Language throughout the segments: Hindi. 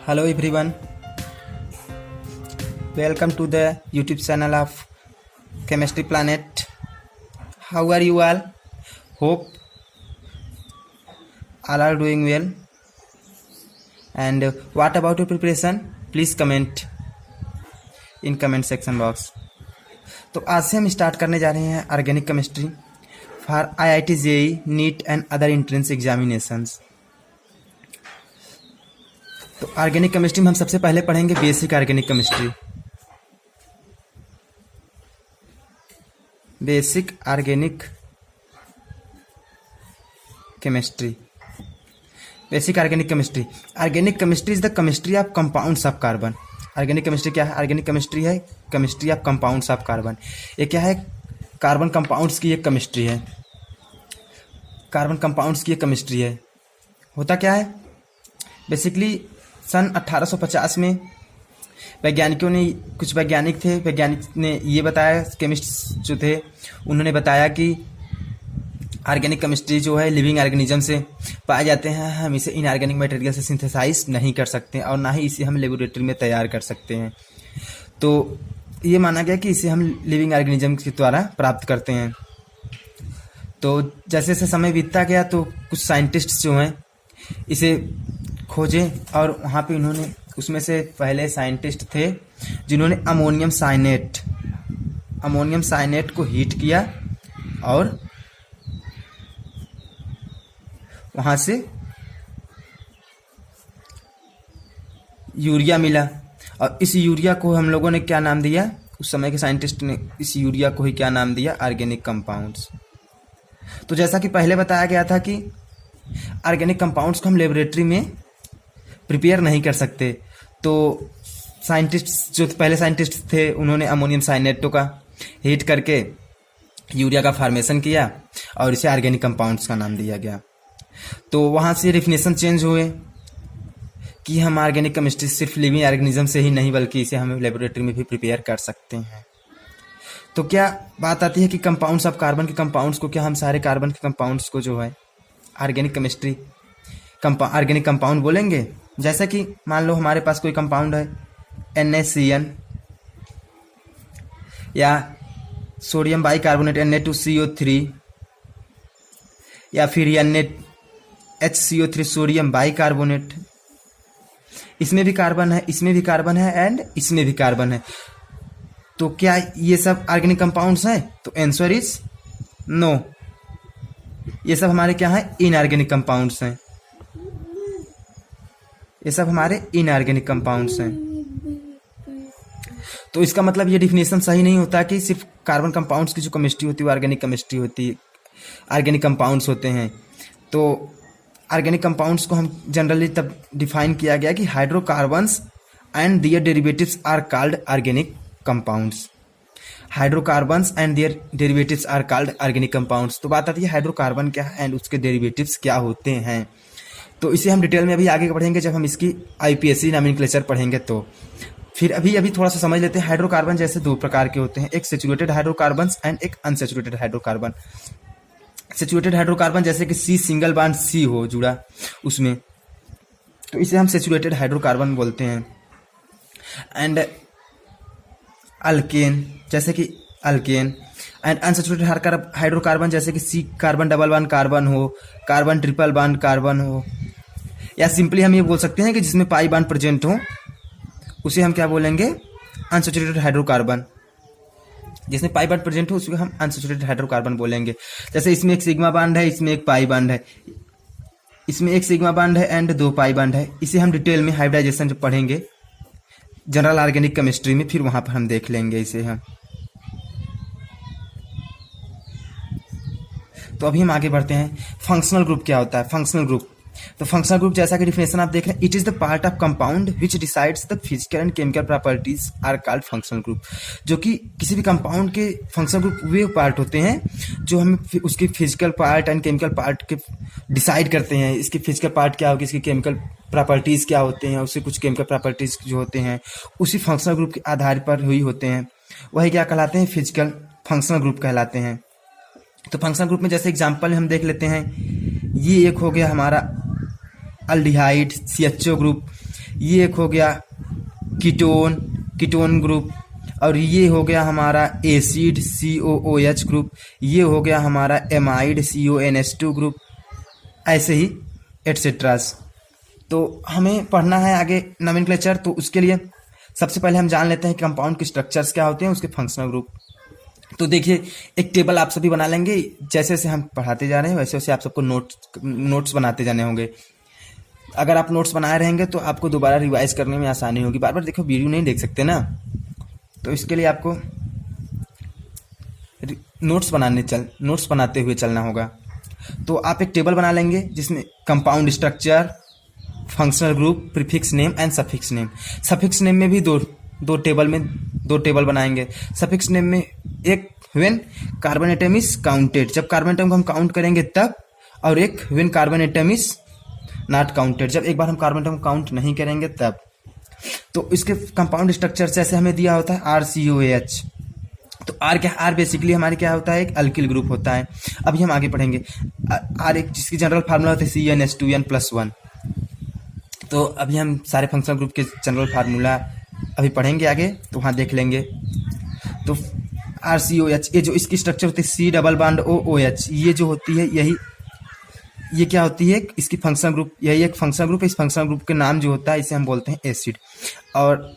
Hello everyone, welcome to the YouTube channel of Chemistry Planet. How are you all? Hope all are doing well. And what about your preparation? Please comment in comment section box. तो आज से हम स्टार्ट करने जा रहे हैं organic chemistry for IIT JEE neat and other entrance examinations. तो ऑर्गेनिक केमिस्ट्री में हम सबसे पहले पढ़ेंगे basic organic chemistry. Basic organic chemistry. Basic organic chemistry. Organic chemistry is the chemistry of compounds of carbon. Organic chemistry क्या है? ऑर्गेनिक केमिस्ट्री है chemistry of compounds of carbon. ये क्या है? कार्बन कंपाउंड्स की एक केमिस्ट्री है। कार्बन कंपाउंड्स की एक केमिस्ट्री है। होता क्या है? बेसिकली सन 1850 में वैज्ञानिकों ने, कुछ वैज्ञानिक थे, वैज्ञानिक ने ये बताया, केमिस्ट जो थे उन्होंने बताया कि ऑर्गेनिक केमिस्ट्री जो है लिविंग ऑर्गेनिज्म से पाए जाते हैं। हम इसे इनऑर्गेनिक मटेरियल से सिंथेसाइज नहीं कर सकते और ना ही इसे हम लेबोरेटरी में तैयार कर सकते हैं। तो ये माना गया कि इसे हम लिविंग ऑर्गेनिज्म के द्वारा प्राप्त करते हैं। तो जैसे जैसे समय बीतता गया तो कुछ साइंटिस्ट जो हैं इसे खोजें और वहाँ पे उन्होंने, उसमें से पहले साइंटिस्ट थे जिन्होंने अमोनियम साइनेट को हीट किया और वहाँ से यूरिया मिला। और इस यूरिया को हम लोगों ने क्या नाम दिया? उस समय के साइंटिस्ट ने इस यूरिया को ही क्या नाम दिया? Organic compounds. तो जैसा कि पहले बताया गया था कि ऑर्गेनिक कंपाउंड्स को हम लेबोरेटरी में प्रिपेयर नहीं कर सकते, तो साइंटिस्ट जो पहले साइंटिस्ट थे उन्होंने अमोनियम साइनेटो का हीट करके यूरिया का फॉर्मेशन किया और इसे ऑर्गेनिक कंपाउंड्स का नाम दिया गया। तो वहाँ से डेफिनेशन चेंज हुए कि हम ऑर्गेनिक केमिस्ट्री सिर्फ लिविंग ऑर्गेनिज्म से ही नहीं बल्कि इसे हम लेबोरेटरी में भी प्रिपेयर कर सकते हैं। तो क्या बात आती है कि कंपाउंड्स ऑफ कार्बन के कंपाउंड्स को, क्या हम सारे कार्बन के कंपाउंड्स को जो है ऑर्गेनिक केमिस्ट्री ऑर्गेनिक कंपाउंड बोलेंगे? जैसा कि मान लो हमारे पास कोई कंपाउंड है NaCN या सोडियम बाइकार्बोनेट Na2CO3 या फिर NaHCO3 सोडियम बाइकार्बोनेट। इसमें भी कार्बन है, इसमें भी कार्बन है एंड इसमें भी कार्बन है। तो क्या ये सब ऑर्गेनिक कंपाउंड्स हैं? तो आंसर इज नो। ये सब हमारे क्या है? इनऑर्गेनिक कंपाउंड्स हैं। ये सब हमारे इनऑर्गेनिक कंपाउंड्स हैं। तो इसका मतलब ये डिफिनेशन सही नहीं होता कि सिर्फ कार्बन कंपाउंड्स की जो केमिस्ट्री होती है वो ऑर्गेनिक केमिस्ट्री होती है, ऑर्गेनिक कंपाउंड्स होते हैं। तो ऑर्गेनिक कंपाउंड्स को हम जनरली तब डिफाइन किया गया कि hydrocarbons and their derivatives are called organic compounds. Hydrocarbons and their derivatives are called organic compounds. तो बात आती है हाइड्रोकार्बन क्या है एंड उसके डेरिवेटिव्स क्या होते हैं। तो इसे हम डिटेल में अभी आगे पढ़ेंगे जब हम इसकी IPSC नॉमेनक्लेचर पढ़ेंगे। तो फिर अभी थोड़ा सा समझ लेते हैं। हाइड्रोकार्बन जैसे दो प्रकार के होते हैं, एक सेचुरेटेड हाइड्रोकार्बन एंड एक अनसेचुरेटेड हाइड्रोकार्बन। सेचुरेटेड हाइड्रोकार्बन जैसे कि C सिंगल बॉन्ड C हो जुड़ा उसमें, तो इसे हम सेचुरेटेड हाइड्रोकार्बन बोलते हैं। एंड अल्केन जैसे कि अल्केन एंड अनसेचुरेटेड हाइड्रोकार्बन जैसे कि C carbon double bond carbon हो, कार्बन ट्रिपल बॉन्ड कार्बन हो, या सिंपली हम ये बोल सकते हैं कि जिसमें पाई बॉन्ड प्रेजेंट हो उसे हम क्या बोलेंगे? Unsaturated hydrocarbon. जिसमें पाई बॉन्ड प्रेजेंट हो उसे हम अनसेचुरेटेड हाइड्रोकार्बन बोलेंगे। जैसे इसमें एक सिग्मा बॉन्ड है, इसमें एक पाई बॉन्ड है, इसमें एक सिग्मा बॉन्ड है एंड दो पाई बॉन्ड है। इसे हम डिटेल में हाइब्रिडाइजेशन जब पढ़ेंगे जनरल ऑर्गेनिक केमिस्ट्री में, फिर वहां पर हम देख लेंगे इसे हम। तो अभी हम आगे बढ़ते हैं। फंक्शनल ग्रुप क्या होता है? फंक्शनल ग्रुप, तो फंक्शनल ग्रुप जैसा कि डिफिनेशन आप देख रहे हैं, it is the part of compound which decides the physical and chemical properties are called functional group. जो कि किसी भी कंपाउंड के फंक्शनल ग्रुप वे पार्ट होते हैं जो हमें उसके physical part and chemical part के डिसाइड करते हैं। इसके फिजिकल पार्ट क्या होगी, इसके केमिकल प्रॉपर्टीज क्या होते हैं, उससे कुछ केमिकल प्रॉपर्टीज जो होते हैं उसी फंक्शनल ग्रुप के आधार पर हुई होते हैं, वही क्या कहलाते हैं? फिजिकल फंक्शनल ग्रुप कहलाते हैं। तो फंक्शनल ग्रुप में जैसे एग्जांपल हम देख लेते हैं, ये एक हो गया हमारा अल्डिहाइड CHO ग्रुप, ये एक हो गया कीटोन, कीटोन ग्रुप, और ये हो गया हमारा एसिड COOH ग्रुप, ये हो गया हमारा एमाइड CONH2 ग्रुप, ऐसे ही एटसेट्रास। तो हमें पढ़ना है आगे नोमेनक्लेचर, तो उसके लिए सबसे पहले हम जान लेते हैं कंपाउंड के स्ट्रक्चर्स क्या होते हैं, उसके फंक्शनल ग्रुप। तो देखिए एक टेबल आप सभी बना लेंगे, जैसे जैसे हम पढ़ाते जा रहे हैं वैसे वैसे आप सबको नोट्स बनाते जाने होंगे। अगर आप नोट्स बनाए रहेंगे तो आपको दोबारा रिवाइज करने में आसानी होगी, बार बार देखो वीडियो नहीं देख सकते ना, तो इसके लिए आपको नोट्स बनाते हुए चलना होगा। तो आप एक टेबल बना लेंगे जिसमें compound structure, functional group, prefix name and suffix name. Suffix name में भी दो टेबल बनाएंगे। सफिक्स नेम में एक when carbon atom is counted, जब कार्बन एटम को हम काउंट करेंगे तब, और एक when carbon atom is not counted, जब एक बार हम कार्बन एटम काउंट नहीं करेंगे तब। तो इसके कंपाउंड स्ट्रक्चर जैसे हमें दिया होता है RCOH। तो आर बेसिकली हमारे क्या होता है, एक अल्किल ग्रुप होता है। अभी हम आगे पढ़ेंगे। आर एक जिसकी जनरल फार्मूला होता है CnH2n+1। तो अभी हम सारे फंक्शनल ग्रुप के जनरल फार्मूला अभी पढ़ेंगे आगे, तो वहाँ देख लेंगे। तो RCOH, ये जो इसकी स्ट्रक्चर होती है C+OH, ये जो होती है ये क्या होती है, इसकी फंक्शनल ग्रुप, यही एक फंक्शनल ग्रुप है। इस फंक्शनल ग्रुप के नाम जो होता है इसे हम बोलते हैं एसिड। और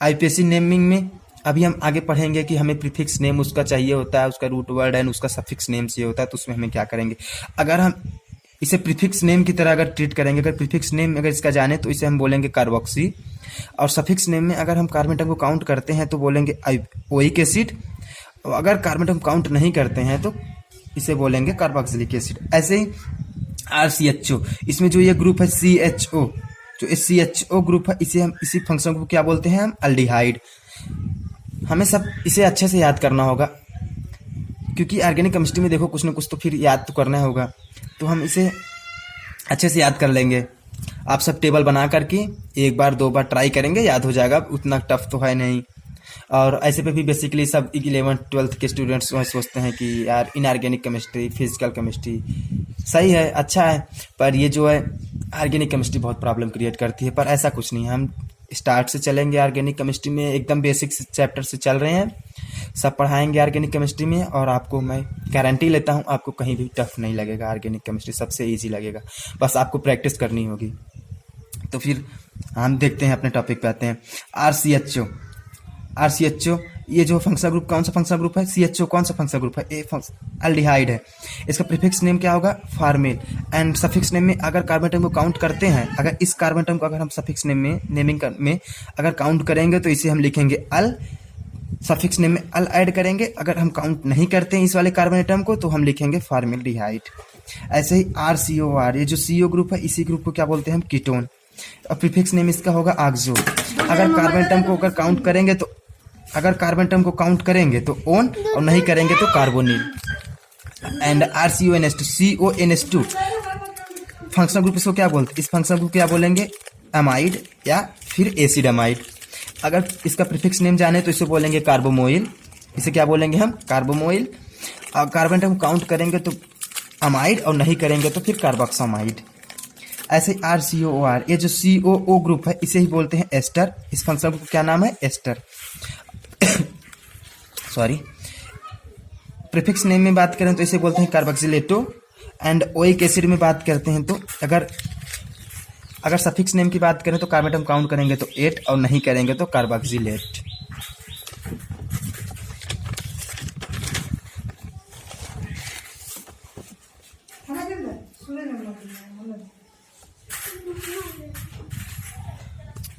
IUPAC नेमिंग में अभी हम आगे पढ़ेंगे कि हमें प्रीफिक्स नेम उसका चाहिए होता है, उसका रूट वर्ड एंड उसका सफिक्स नेम चाहिए होता है, तो उसमें हमें क्या करेंगे। अगर हम इसे प्रीफिक्स नेम की तरह अगर ट्रीट करेंगे, अगर प्रीफिक्स नेम अगर इसका जाने तो इसे हम बोलेंगे कार्बोक्सी, और सफिक्स नेम में अगर हम कार्बन एटम को काउंट करते हैं तो बोलेंगे ओइक एसिड, और अगर कार्बन एटम काउंट नहीं करते हैं तो इसे बोलेंगे कार्बोक्सिलिक एसिड। ऐसे ही RCHO, इसमें जो ये ग्रुप है CHO, जो इस CHO ग्रुप है इसे हम इसी फंक्शन को क्या बोलते हैं, हम अल्डिहाइड। हमें सब इसे अच्छे से याद करना होगा, क्योंकि ऑर्गेनिक केमिस्ट्री में देखो कुछ ना कुछ तो फिर याद तो करना होगा, तो हम इसे अच्छे से याद कर लेंगे। आप सब टेबल बना करके एक बार दो बार ट्राई करेंगे, याद हो जाएगा, उतना टफ तो है नहीं। और ऐसे पे भी बेसिकली सब 11th-12th के स्टूडेंट्स सोचते हैं कि यार इनऑर्गेनिक केमिस्ट्री, फिजिकल केमिस्ट्री सही है, अच्छा है, पर ये जो है ऑर्गेनिक केमिस्ट्री बहुत प्रॉब्लम क्रिएट करती है। पर ऐसा कुछ नहीं है, हम स्टार्ट से चलेंगे ऑर्गेनिक केमिस्ट्री में, एकदम बेसिक चैप्टर से चल रहे हैं, सब पढ़ाएंगे ऑर्गेनिक केमिस्ट्री में, और आपको मैं गारंटी लेता हूँ आपको कहीं भी टफ नहीं लगेगा। ऑर्गेनिक केमिस्ट्री सबसे ईजी लगेगा, बस आपको प्रैक्टिस करनी होगी। तो फिर हम देखते हैं अपने टॉपिक पे आते हैं। RCHO ये जो फंक्शनल ग्रुप, कौन सा फंक्शनल ग्रुप है, CHO कौन सा फंक्शनल ग्रुप है, ए अल्डिहाइड है। इसका प्रीफिक्स नेम क्या होगा, फॉर्मिल, एंड सफिक्स नेम में अगर कार्बन एटम को काउंट करते हैं, अगर इस कार्बन एटम को अगर हम सफिक्स नेम में नेमिंग में अगर काउंट करेंगे तो इसे हम लिखेंगे अल, सफिक्स नेम में अल ऐड करेंगे। अगर हम काउंट नहीं करते हैं इस वाले कार्बन एटम को तो हम लिखेंगे फॉर्मिल्डिहाइड। ऐसे ही RCOR, ये जो CO ग्रुप है इसी ग्रुप को क्या बोलते हैं हम, कीटोन, और प्रीफिक्स नेम इसका होगा ऑक्सो। अगर कार्बन एटम को अगर काउंट करेंगे तो, अगर कार्बन एटम को काउंट करेंगे तो ओन, और नहीं करेंगे तो carbonyl. And CONH2 functional group इसको क्या बोलते हैं, इस फंक्शनल ग्रुप क्या बोलेंगे, अमाइड या फिर एसिड अमाइड। अगर इसका प्रीफिक्स नेम जाने तो इसे बोलेंगे कार्बोमोइल, इसे क्या बोलेंगे हम, कार्बोमोइल। और कार्बन एटम काउंट करेंगे तो अमाइड, और नहीं करेंगे तो फिर कार्बोक्सामाइड। ऐसे RCOR, ये जो COO ग्रुप है इसे ही बोलते हैं एस्टर। इस फंक्शनल ग्रुप क्या नाम है, एस्टर। सॉरी, प्रीफिक्स नेम में बात करें तो इसे बोलते हैं कार्बोक्सिलेटो। एंड ओइक एसिड में बात करते हैं तो अगर सफिक्स नेम की बात करें तो कार्बन एटम काउंट करेंगे तो 8, और नहीं करेंगे तो कार्बोक्सिलेट।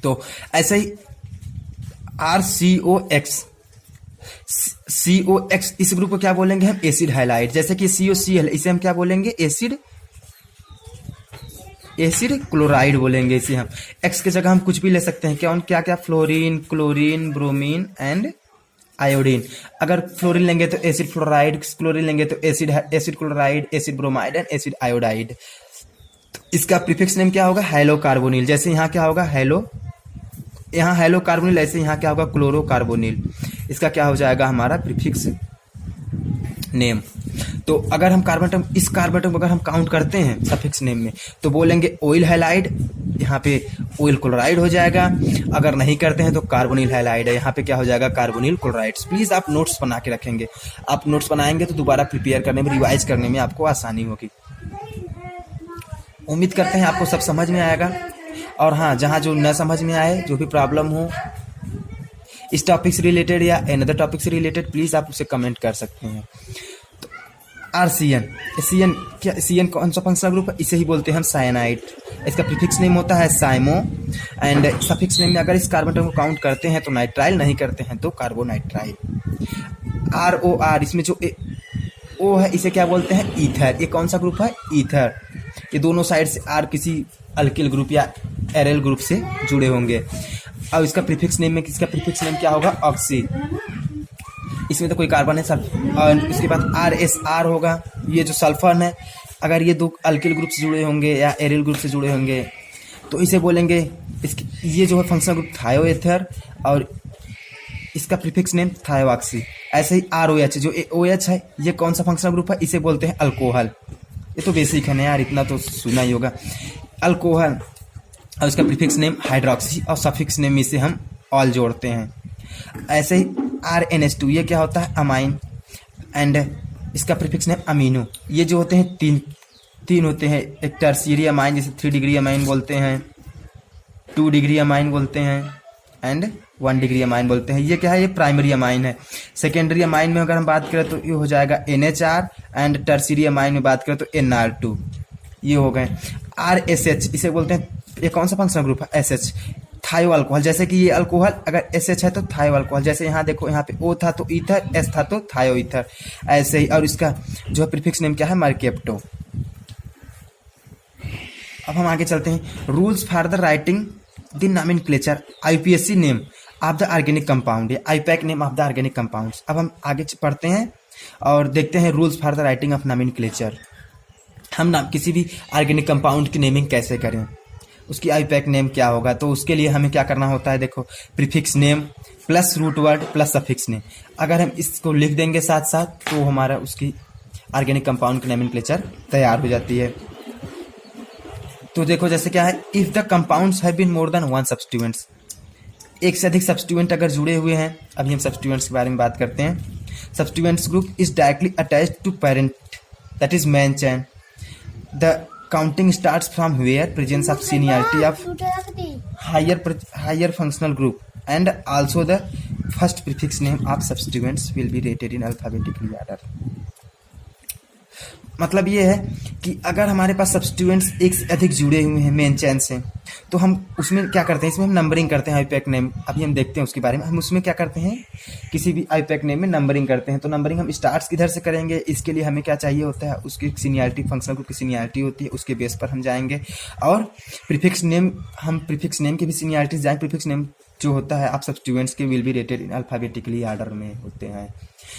तो ऐसे ही COX, इस ग्रुप को क्या बोलेंगे हम, एसिड हाइलाइड। जैसे कि COCl, इसे हम क्या बोलेंगे, एसिड क्लोराइड बोलेंगे इसे हम। एक्स की जगह हम कुछ भी ले सकते हैं, क्या क्या, fluorine, chlorine, bromine and iodine. अगर फ्लोरीन लेंगे तो एसिड फ्लोराइड, क्लोरीन लेंगे तो acid chloride, acid bromide and acid iodide. इसका प्रीफिक्स नेम क्या होगा, हेलोकार्बोनिल। जैसे यहाँ क्या होगा, यहाँ हेलोकार्बोनिल, ऐसे यहाँ क्या होगा, क्लोरोकार्बोनिल। इसका क्या हो जाएगा हमारा प्रीफिक्स नेम। तो अगर हम कार्बन एटम, इस कार्बन एटम को अगर हम काउंट करते हैं सफिक्स नेम में, तो बोलेंगे ऑयल हैलाइड, यहाँ पे ऑयल क्लोराइड हो जाएगा। अगर नहीं करते हैं तो कार्बोनिल हैलाइड है, यहाँ पे क्या हो जाएगा, कार्बोनिल क्लोराइड्स। प्लीज़ आप नोट्स बना के रखेंगे, आप नोट्स बनाएंगे तो दोबारा प्रिपेयर करने में, रिवाइज करने में आपको आसानी होगी। उम्मीद करते हैं आपको सब समझ में आएगा। और हाँ, जहाँ जो न समझ में आए, जो भी प्रॉब्लम हो इस टॉपिक से रिलेटेड या अनदर टॉपिक से रिलेटेड, प्लीज़ आप उसे कमेंट कर सकते हैं। तो RCN, CN कौन सा फंक्शनल ग्रुप है, इसे ही बोलते हैं हम साइनाइड। इसका प्रीफिक्स नेम होता है साइमो, एंड सफिक्स नेम में अगर इस कार्बन एटम को काउंट करते हैं तो नाइट्राइल, नहीं करते हैं तो कार्बोनाइट्राइल। ROR, इसमें जो O है इसे क्या बोलते हैं, ईथर। ये कौन सा ग्रुप है, ईथर। ये दोनों साइड से R किसी अल्किल ग्रुप या एरेल ग्रुप से जुड़े होंगे। अब इसका प्रीफिक्स नेम में, किसका प्रीफिक्स नेम क्या होगा, ऑक्सी। इसमें तो कोई कार्बन है और इसके बाद RSR होगा, ये जो सल्फर है, अगर ये दो अल्किल ग्रुप से जुड़े होंगे या एरिल ग्रुप से जुड़े होंगे तो इसे बोलेंगे, इसकी ये जो है फंक्शनल ग्रुप थायोएथर, और इसका प्रीफिक्स नेम थायोऑक्सी। ऐसे ही ROH, जो OH है, ये कौन सा फंक्शनल ग्रुप है, इसे बोलते हैं अल्कोहल। ये तो बेसिक है ना यार, इतना तो सुना ही होगा, अल्कोहल। और इसका प्रीफिक्स नेम हाइड्रोक्सी, और सफिक्स नेम में से हम ऑल जोड़ते हैं। ऐसे ही RNH2, ये क्या होता है, अमाइन, एंड इसका प्रीफिक्स नेम अमीनो। ये जो होते हैं तीन होते हैं, एक टर्शियरी अमाइन जिसे 3 डिग्री अमाइन बोलते हैं, 2 डिग्री अमाइन बोलते हैं, एंड 1 डिग्री अमाइन बोलते हैं। ये क्या है, ये प्राइमरी अमाइन है। सेकेंडरी अमाइन में अगर हम बात करें तो ये हो जाएगा NHR, एंड टर्शियरी अमाइन में बात करें तो NR2। ये हो गए। RSH, इसे बोलते हैं, ये कौन सा फंक्शनल ग्रुप है, SH, थायो अल्कोहल। जैसे कि ये अल्कोहल अगर SH है तो थायो अल्कोहल। जैसे यहाँ देखो, यहाँ पे O था तो ईथर, S था तो थायो ईथर, ऐसे ही। और इसका जो है प्रीफिक्स नेम क्या है, मर्केप्टो। अब हम आगे चलते हैं। Rules for the writing the nomenclature IUPAC name of the organic compound, या IUPAC name of the organic compounds. अब हम आगे पढ़ते हैं और देखते हैं rules for the writing of nomenclature. हम किसी भी ऑर्गेनिक कंपाउंड की नेमिंग कैसे करें, उसकी IUPAC नेम क्या होगा, तो उसके लिए हमें क्या करना होता है, देखो, prefix name plus root word plus suffix name. अगर हम इसको लिख देंगे साथ साथ तो हमारा उसकी ऑर्गेनिक कंपाउंड की नॉमेनक्लेचर तैयार हो जाती है। तो देखो जैसे क्या है, if the compounds have been more than 1 substituents, एक से अधिक सब्स्टिट्यूएंट अगर जुड़े हुए हैं। अभी हम सब्स्टिट्यूएंट्स के बारे में बात करते हैं। Substituents group is directly attached to parent, that is main chain. The counting starts from where presence of seniority of higher functional group, and also the first prefix name of substituents will be rated in alphabetically order। मतलब ये है कि अगर हमारे पास सब्स्टिट्यूएंट्स एक से अधिक जुड़े हुए हैं मेन चेन से, तो हम उसमें क्या करते हैं, इसमें हम नंबरिंग करते हैं IUPAC नेम। अभी हम देखते हैं उसके बारे में। हम उसमें क्या करते हैं, किसी भी IUPAC नेम में नंबरिंग करते हैं। तो नंबरिंग हम स्टार्ट्स किधर से करेंगे, इसके लिए हमें क्या चाहिए होता है, उसकी सीनियरिटी, फंक्शनल ग्रुप की सीनियरिटी होती है, उसके बेस पर हम जाएंगे। और प्रीफिक्स नेम, हम प्रीफिक्स नेम की भी सीनियरिटी जाएंगे। प्रीफिक्स नेम जो होता है आप सब्स्टिट्यूएंट्स के will be rated in alphabetically order में होते हैं।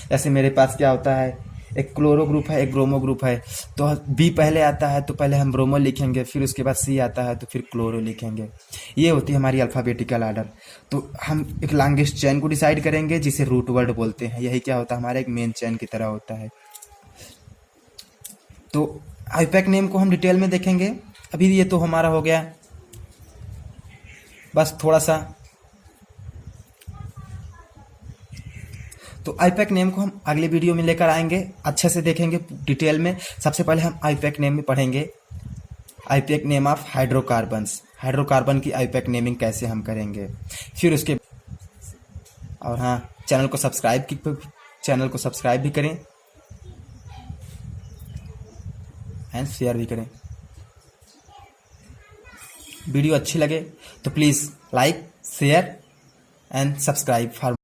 जैसे मेरे पास क्या होता है, एक क्लोरो ग्रुप है, एक ब्रोमो ग्रुप है, तो B पहले आता है तो पहले हम ब्रोमो लिखेंगे, फिर उसके बाद C आता है तो फिर क्लोरो लिखेंगे। ये होती है हमारी अल्फाबेटिकल ऑर्डर। तो हम एक लॉन्गेस्ट चेन को डिसाइड करेंगे जिसे रूट वर्ड बोलते हैं। यही क्या होता है, हमारा एक मेन चेन की तरह होता है। तो IUPAC नेम को हम डिटेल में देखेंगे। अभी ये तो हमारा हो गया, बस थोड़ा सा। तो IUPAC नेम को हम अगले वीडियो में लेकर आएंगे, अच्छे से देखेंगे डिटेल में। सबसे पहले हम IUPAC नेम में पढ़ेंगे IUPAC name of hydrocarbons, hydrocarbon की IUPAC नेमिंग कैसे हम करेंगे। फिर उसके और हाँ, चैनल को सब्सक्राइब भी करें एंड शेयर भी करें। वीडियो अच्छी लगे तो please like, share and subscribe for